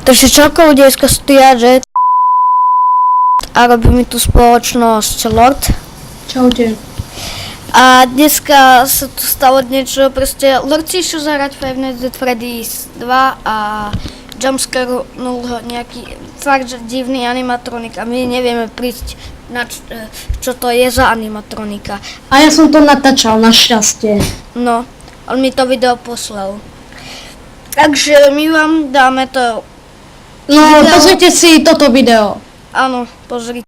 Takže čauko ľudieska, tu ja, že a robí mi tu spoločnosť Lord. Čaute. A dneska sa tu stalo niečo, proste Lord si išiel zahrať Five Nights at Freddy's 2 a jumpscarenul ho nejaký fakt že divný animatronik a my nevieme prísť na čo to je za animatronika. A ja som to natáčal, našťastie. No, on mi to video poslal. Takže my vám dáme to. No, video. pozrite si toto video. Áno, pozri.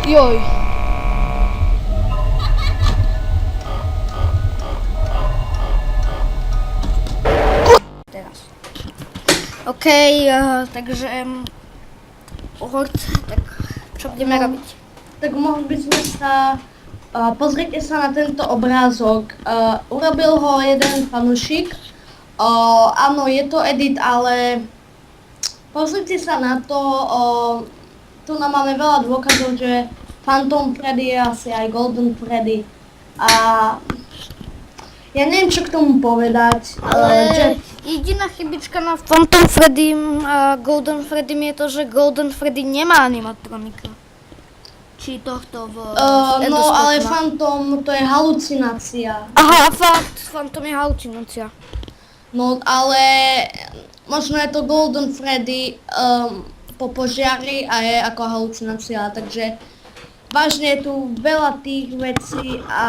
Joj. Teraz. OK, takže Hort, tak čo budeme robiť? Tak mohli by sme sa... pozrite sa na tento obrázok. Urobil ho jeden fanúšik. Áno, je to edit, ale pozrite sa na to. Tu nám máme veľa dôkazov, že Phantom Freddy je asi aj Golden Freddy. A ja neviem, čo k tomu povedať. Ale jediná chybička na Phantom Freddym a Golden Freddym je to, že Golden Freddy nemá animatronika. Či tohto v no ale Phantom to je halucinácia. Aha, fakt, Phantom je halucinácia. No ale možno je to Golden Freddy po požiari a je ako halucinácia, takže vážne je tu veľa tých vecí a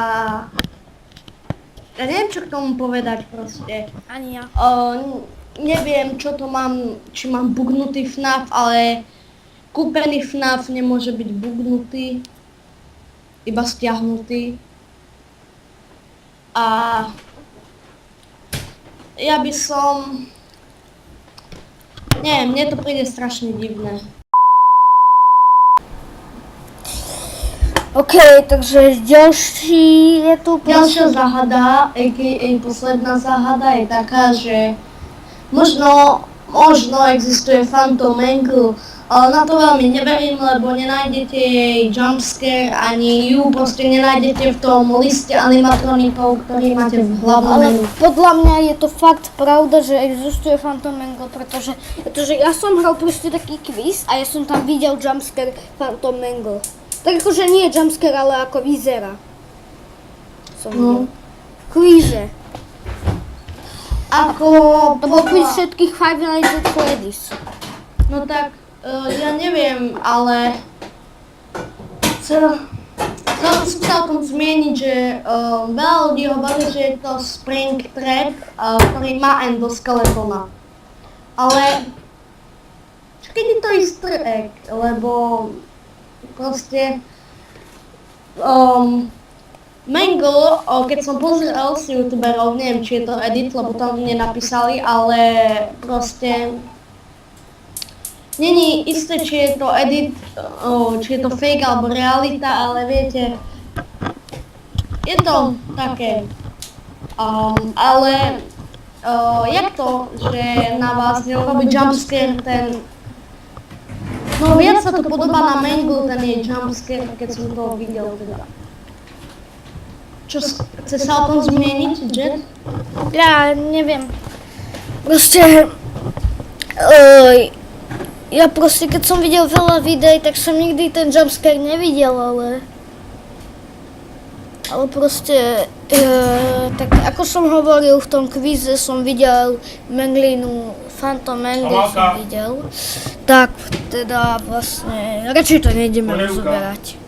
ja neviem, čo k tomu povedať proste. Ani ja. Neviem, čo to mám, či mám bugnutý FNAF, ale kúpený FNAF nemôže byť bugnutý, iba stiahnutý. A ja by som... Nie, mne to príde strašne divné. OK, takže ďalší je tu... Ďalšia záhada, a.k.a. posledná záhada je taká, že možno existuje Phantom Mangle, ale na to veľmi neverím, lebo nenájdete jej jumpscare, ani ju proste nenájdete v tom liste animatronikov, ktorý máte v hlavnom menu. Ale podľa mňa je to fakt pravda, že existuje Phantom Mangle, pretože ja som hral proste taký quiz a ja som tam videl jumpscare Phantom Mangle. Tak akože nie jumpscare, ale ako vyzerá. Som videl. V quize. To bol quiz všetkých Five Nights at Freddy's. No tak, ja neviem, ale chcel som sa o tom zmieniť, že veľa ľudí hovorí, že je to Springtrap, ktorý má endoskeletona. Ale keď je to easter egg, lebo proste Mangle, keď som pozrel si youtuberov, neviem, či je to edit, lebo tam nenapísali, ale proste není isté, či je to edit, či je to fake alebo realita, ale viete, je to také. Ale jak to, že na vás neurobí jumpscare ten... No viac sa to podobá na Mangle, ten je jumpscare, keď som to videl teda. Čo, chce sa o tom zmieniť, Jet? Ja neviem. Proste... ja proste, keď som videl veľa videí, tak som nikdy ten jumpscare nevidel, ale proste, tak ako som hovoril v tom kvíze, som videl Manglinu, Phantom Mangle som videl, tak teda vlastne, radšej to nejdeme rozoberať.